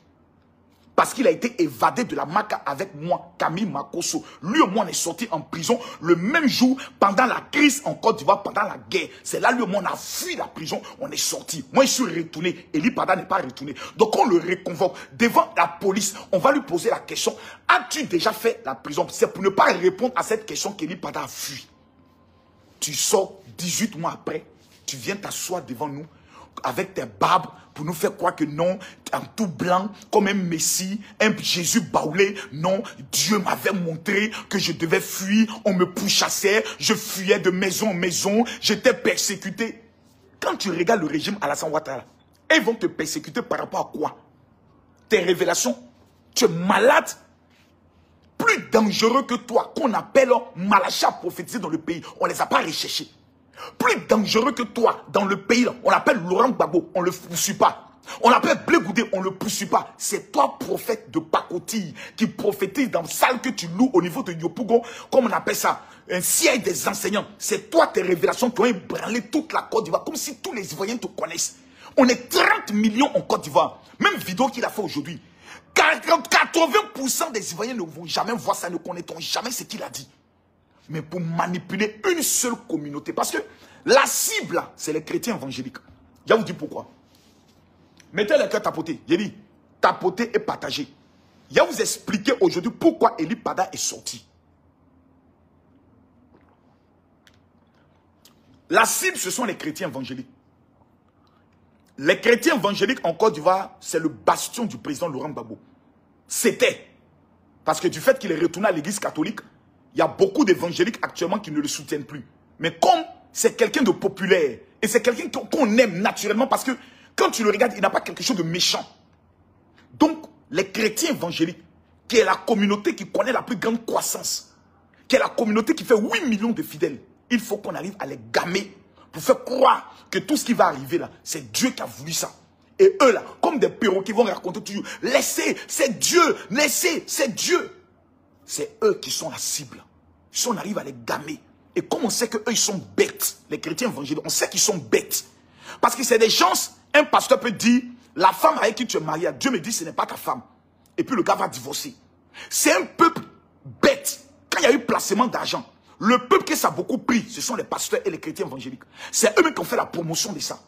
Parce qu'il a été évadé de la Maca avec moi, Camille Makosso. Lui et moi, on est sortis en prison le même jour, pendant la crise en Côte d'Ivoire, pendant la guerre. C'est là, lui et moi, on a fui la prison, on est sortis. Moi, je suis retourné. Eli Pada n'est pas retourné. Donc, on le reconvoque devant la police. On va lui poser la question, as-tu déjà fait la prison? C'est pour ne pas répondre à cette question qu'Eli Pada a fui. Tu sors 18 mois après, tu viens t'asseoir devant nous, avec tes barbes, pour nous faire croire que non, en tout blanc, comme un Messie, un Jésus baoulé. Non, Dieu m'avait montré que je devais fuir, on me pourchassait, je fuyais de maison en maison, j'étais persécuté. Quand tu regardes le régime Alassane Ouattara, ils vont te persécuter par rapport à quoi? Tes révélations, tu es malade, plus dangereux que toi, qu'on appelle Malacha prophétisé dans le pays, on ne les a pas recherchés. Plus dangereux que toi dans le pays, on l'appelle Laurent Gbagbo, on ne le poursuit pas. On l'appelle Blé Goudé, on ne le poursuit pas. C'est toi, prophète de pacotille, qui prophétise dans la salle que tu loues au niveau de Yopougon, comme on appelle ça, un siège des enseignants. C'est toi, tes révélations qui ont ébranlé toute la Côte d'Ivoire, comme si tous les Ivoiriens te connaissent. On est 30 millions en Côte d'Ivoire. Même vidéo qu'il a fait aujourd'hui. 80% des Ivoiriens ne vont jamais voir ça, ne connaîtront jamais ce qu'il a dit. Mais pour manipuler une seule communauté. Parce que la cible, c'est les chrétiens évangéliques. Je vais vous dire pourquoi. Mettez les cœurs tapotés. J'ai dit, tapoter et partager. Je vais vous expliquer aujourd'hui pourquoi Eli Pada est sorti. La cible, ce sont les chrétiens évangéliques. Les chrétiens évangéliques en Côte d'Ivoire, c'est le bastion du président Laurent Gbagbo. C'était. Parce que du fait qu'il est retourné à l'église catholique, il y a beaucoup d'évangéliques actuellement qui ne le soutiennent plus. Mais comme c'est quelqu'un de populaire. Et c'est quelqu'un qu'on aime naturellement parce que quand tu le regardes, il n'a pas quelque chose de méchant. Donc, les chrétiens évangéliques, qui est la communauté qui connaît la plus grande croissance, qui est la communauté qui fait 8 millions de fidèles, il faut qu'on arrive à les gammer pour faire croire que tout ce qui va arriver là, c'est Dieu qui a voulu ça. Et eux là, comme des perroquets, vont raconter toujours, laissez, c'est Dieu, laissez, c'est Dieu. C'est eux qui sont la cible. Si on arrive à les gammer, et comme on sait qu'eux ils sont bêtes, les chrétiens évangéliques, on sait qu'ils sont bêtes. Parce que c'est des gens, un pasteur peut dire, la femme avec qui tu es marié, Dieu me dit ce n'est pas ta femme. Et puis le gars va divorcer. C'est un peuple bête. Quand il y a eu placement d'argent, le peuple qui ça a beaucoup pris, ce sont les pasteurs et les chrétiens évangéliques. C'est eux-mêmes qui ont fait la promotion de ça.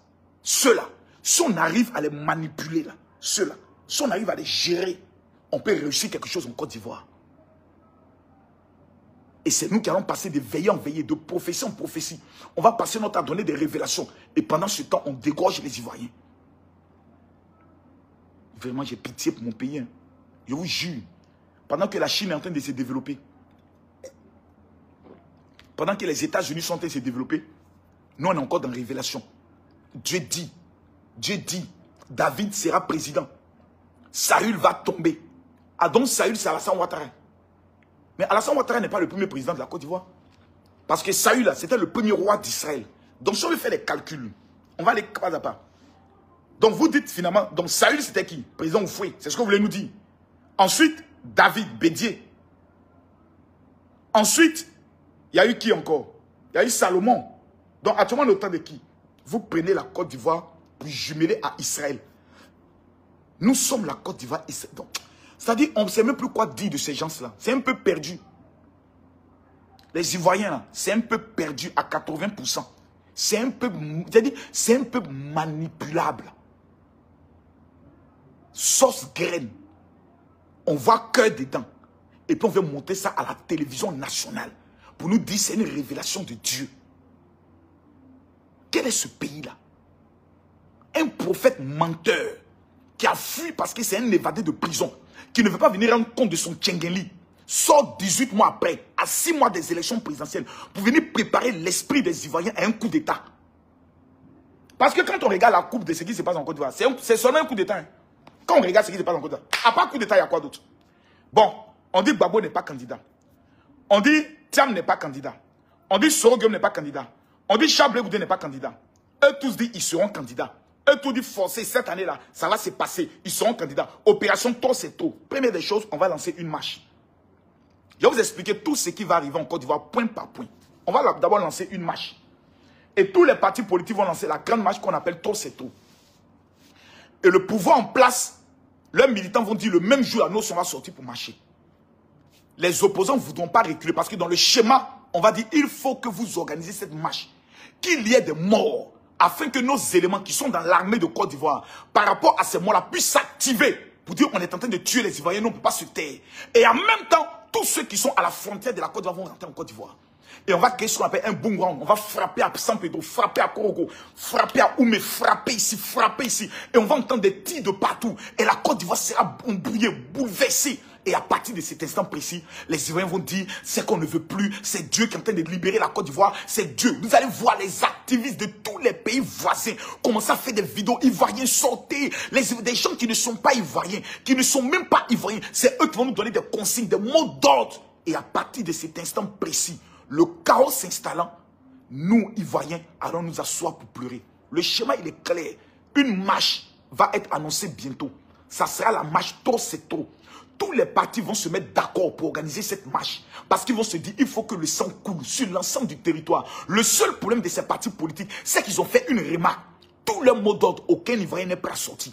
Ceux-là, si on arrive à les manipuler, là, ceux-là, si on arrive à les gérer, on peut réussir quelque chose en Côte d'Ivoire. Et c'est nous qui allons passer de veillée en veillée, de prophétie en prophétie. On va passer notre temps à donner des révélations. Et pendant ce temps, on dégorge les Ivoiriens. Vraiment, j'ai pitié pour mon pays. Hein. Je vous jure. Pendant que la Chine est en train de se développer, pendant que les États-Unis sont en train de se développer, nous, on est encore dans la révélation. Dieu dit, David sera président. Saül va tomber. Ah donc Saül, c'est Alassane Ouattara. Mais Alassane Ouattara n'est pas le premier président de la Côte d'Ivoire. Parce que Saül, c'était le premier roi d'Israël. Donc si on veut faire les calculs, on va aller pas à pas. Donc vous dites finalement, donc Saül c'était qui? Président Oufoué, c'est ce que vous voulez nous dire. Ensuite, David, Bédier. Ensuite, il y a eu qui encore? Il y a eu Salomon. Donc actuellement, le temps de qui? Vous prenez la Côte d'Ivoire pour jumeler à Israël. Nous sommes la Côte d'Ivoire. C'est-à-dire, on ne sait même plus quoi dire de ces gens-là. C'est un peu perdu. Les Ivoiriens, là, c'est un peu perdu à 80%. C'est un peu manipulable. Sauce graine. On voit que dedans. Et puis on veut monter ça à la télévision nationale. Pour nous dire c'est une révélation de Dieu. Quel est ce pays-là? Un prophète menteur qui a fui parce que c'est un évadé de prison, qui ne veut pas venir rendre compte de son tchengenli, sort 18 mois après, à 6 mois des élections présidentielles, pour venir préparer l'esprit des Ivoiriens à un coup d'État. Parce que quand on regarde la coupe de ce qui se passe en Côte d'Ivoire, c'est seulement un coup d'État. Hein. Quand on regarde ce qui se passe en Côte d'Ivoire, à part coup d'État, il y a quoi d'autre? Bon, on dit Gbagbo n'est pas candidat. On dit Thiam n'est pas candidat. On dit Sorogum n'est pas candidat. On dit Chablé Goudé n'est pas candidat. Eux tous disent ils seront candidats. Eux tous disent forcés, cette année-là, ça va se passer. Ils seront candidats. Opération Tort, c'est tôt. Première des choses, on va lancer une marche. Je vais vous expliquer tout ce qui va arriver en Côte d'Ivoire, point par point. On va d'abord lancer une marche. Et tous les partis politiques vont lancer la grande marche qu'on appelle Tort, c'est tôt. Et le pouvoir en place, leurs militants vont dire le même jour, nous on va sortir pour marcher. Les opposants ne voudront pas reculer parce que dans le schéma, on va dire il faut que vous organisez cette marche. Qu'il y ait des morts afin que nos éléments qui sont dans l'armée de Côte d'Ivoire, par rapport à ces morts-là, puissent s'activer pour dire on est en train de tuer les Ivoiriens, nous on ne peut pas se taire. Et en même temps, tous ceux qui sont à la frontière de la Côte d'Ivoire vont rentrer en Côte d'Ivoire. Et on va créer ce qu'on appelle un boomerang. On va frapper à San Pedro, frapper à Korogo, frapper à Oumé, frapper ici, frapper ici. Et on va entendre des tirs de partout. Et la Côte d'Ivoire sera embrouillée, bouleversée. Et à partir de cet instant précis, les Ivoiriens vont dire, c'est qu'on ne veut plus, c'est Dieu qui est en train de libérer la Côte d'Ivoire, c'est Dieu. Vous allez voir les activistes de tous les pays voisins commencer à faire des vidéos Ivoiriens sortir, des gens qui ne sont pas Ivoiriens, qui ne sont même pas Ivoiriens. C'est eux qui vont nous donner des consignes, des mots d'ordre. Et à partir de cet instant précis, le chaos s'installant, nous, Ivoiriens, allons nous asseoir pour pleurer. Le schéma, il est clair. Une marche va être annoncée bientôt. Ça sera la marche Tort, c'est tôt. Tous les partis vont se mettre d'accord pour organiser cette marche. Parce qu'ils vont se dire, il faut que le sang coule sur l'ensemble du territoire. Le seul problème de ces partis politiques, c'est qu'ils ont fait une remarque. Tous leurs mots d'ordre, aucun Ivoirien n'est prêt à sortir.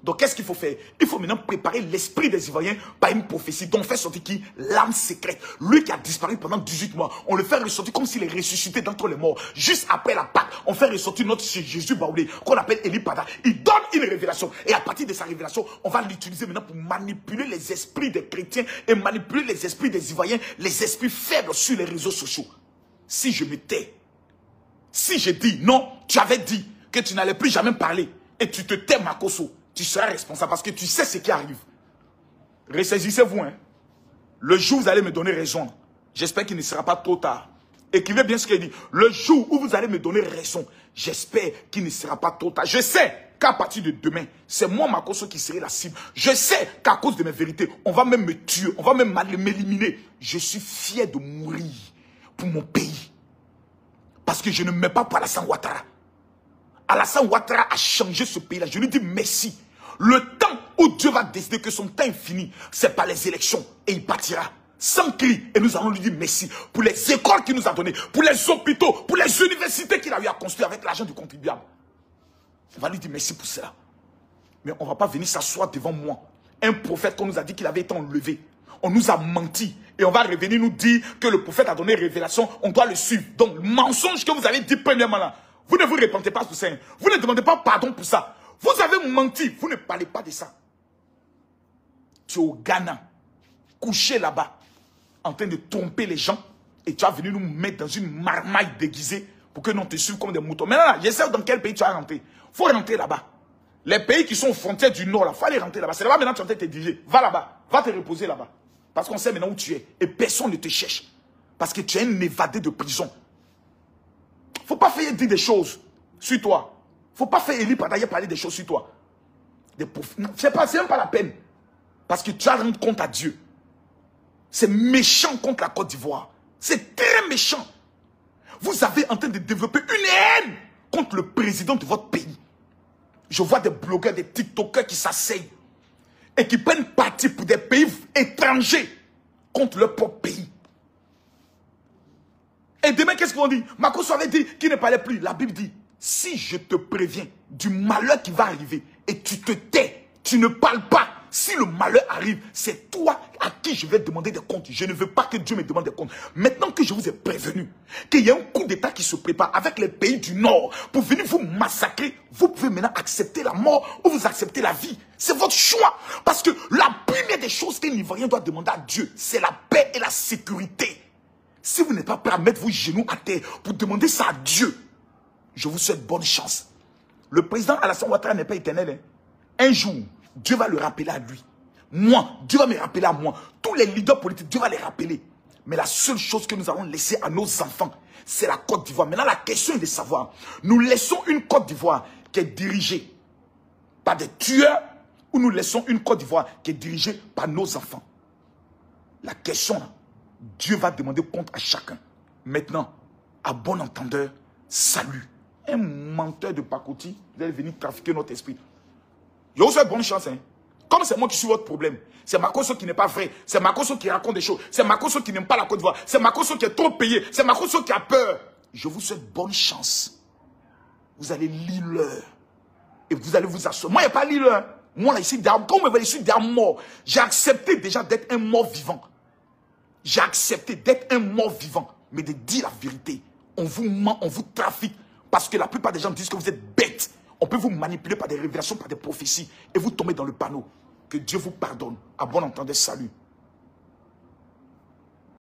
Donc, qu'est-ce qu'il faut faire? Il faut maintenant préparer l'esprit des Ivoiriens par une prophétie dont on fait sortir qui? L'âme secrète. Lui qui a disparu pendant 18 mois. On le fait ressortir comme s'il est ressuscité d'entre les morts. Juste après la Pâque, on fait ressortir notre Jésus Baoulé, qu'on appelle Eli Pada. Il donne une révélation. Et à partir de sa révélation, on va l'utiliser maintenant pour manipuler les esprits des chrétiens et manipuler les esprits des Ivoiriens, les esprits faibles sur les réseaux sociaux. Si je me tais, si je dis non, tu avais dit que tu n'allais plus jamais parler et tu te tais, Makosso, tu seras responsable parce que tu sais ce qui arrive. Ressaisissez-vous. Hein. Le jour où vous allez me donner raison, j'espère qu'il ne sera pas trop tard. Écrivez bien ce qu'il dit. Le jour où vous allez me donner raison, j'espère qu'il ne sera pas trop tard. Je sais qu'à partir de demain, c'est moi, Makosso, qui serai la cible. Je sais qu'à cause de mes vérités, on va même me tuer, on va même m'éliminer. Je suis fier de mourir pour mon pays. Parce que je ne mets pas Alassane Ouattara. Alassane Ouattara a changé ce pays-là. Je lui dis merci. Le temps où Dieu va décider que son temps est fini, c'est par les élections. Et il partira sans cri. Et nous allons lui dire merci pour les écoles qu'il nous a données, pour les hôpitaux, pour les universités qu'il a eu à construire avec l'argent du contribuable. On va lui dire merci pour cela. Mais on ne va pas venir s'asseoir devant moi. Un prophète qu'on nous a dit qu'il avait été enlevé. On nous a menti. Et on va revenir nous dire que le prophète a donné révélation. On doit le suivre. Donc, le mensonge que vous avez dit premièrement là, vous ne vous repentez pas pour ça. Vous ne demandez pas pardon pour ça. Vous avez menti. Vous ne parlez pas de ça. Tu es au Ghana, couché là-bas, en train de tromper les gens. Et tu as venu nous mettre dans une marmaille déguisée pour que nous te suivions comme des moutons. Maintenant, je sais dans quel pays tu as rentré. Il faut rentrer là-bas. Les pays qui sont aux frontières du Nord, il faut aller rentrer là-bas. C'est là-bas maintenant que tu es en train de te diriger. Va là-bas. Va te reposer là-bas. Parce qu'on sait maintenant où tu es. Et personne ne te cherche. Parce que tu es un évadé de prison. Il ne faut pas faire dire des choses sur toi. Il ne faut pas faire Élie Padaye parler des choses sur toi. C'est même pas la peine. Parce que tu as rendu compte à Dieu. C'est méchant contre la Côte d'Ivoire. C'est très méchant. Vous avez en train de développer une haine contre le président de votre pays. Je vois des blogueurs, des TikTokers qui s'asseyent et qui prennent parti pour des pays étrangers contre leur propre pays. Et demain, qu'est-ce qu'ils vont dire? Makosso avait dit qu'il ne parlait plus. La Bible dit, si je te préviens du malheur qui va arriver et tu te tais, tu ne parles pas, si le malheur arrive, c'est toi à qui je vais demander des comptes. Je ne veux pas que Dieu me demande des comptes. Maintenant que je vous ai prévenu qu'il y a un coup d'État qui se prépare avec les pays du Nord pour venir vous massacrer, vous pouvez maintenant accepter la mort ou vous acceptez la vie. C'est votre choix. Parce que la première des choses qu'un Ivoirien doit demander à Dieu, c'est la paix et la sécurité. Si vous n'êtes pas prêt à mettre vos genoux à terre pour demander ça à Dieu, je vous souhaite bonne chance. Le président Alassane Ouattara n'est pas éternel. Hein. Un jour, Dieu va le rappeler à lui. Moi, Dieu va me rappeler à moi. Tous les leaders politiques, Dieu va les rappeler. Mais la seule chose que nous allons laisser à nos enfants, c'est la Côte d'Ivoire. Maintenant, la question est de savoir, nous laissons une Côte d'Ivoire qui est dirigée par des tueurs ou nous laissons une Côte d'Ivoire qui est dirigée par nos enfants. La question, là, Dieu va demander compte à chacun. Maintenant, à bon entendeur, salut. Un menteur de pacotille, vous allez venir trafiquer notre esprit. Je vous souhaite bonne chance. Hein. Comme c'est moi qui suis votre problème. C'est Makosso qui n'est pas vrai. C'est Makosso qui raconte des choses. C'est Makosso qui n'aime pas la Côte d'Ivoire. C'est Makosso qui est trop payé. C'est Makosso qui a peur. Je vous souhaite bonne chance. Vous allez lire l'heure. Et vous allez vous asseoir. Moi, il n'y a pas lire l'heure. Moi, là, ici, comme vous me voyez, je suis derrière mort. J'ai accepté déjà d'être un mort vivant. J'ai accepté d'être un mort vivant. Mais de dire la vérité. On vous ment, on vous trafique. Parce que la plupart des gens disent que vous êtes bêtes. On peut vous manipuler par des révélations, par des prophéties. Et vous tombez dans le panneau. Que Dieu vous pardonne. À bon entendeur, salut.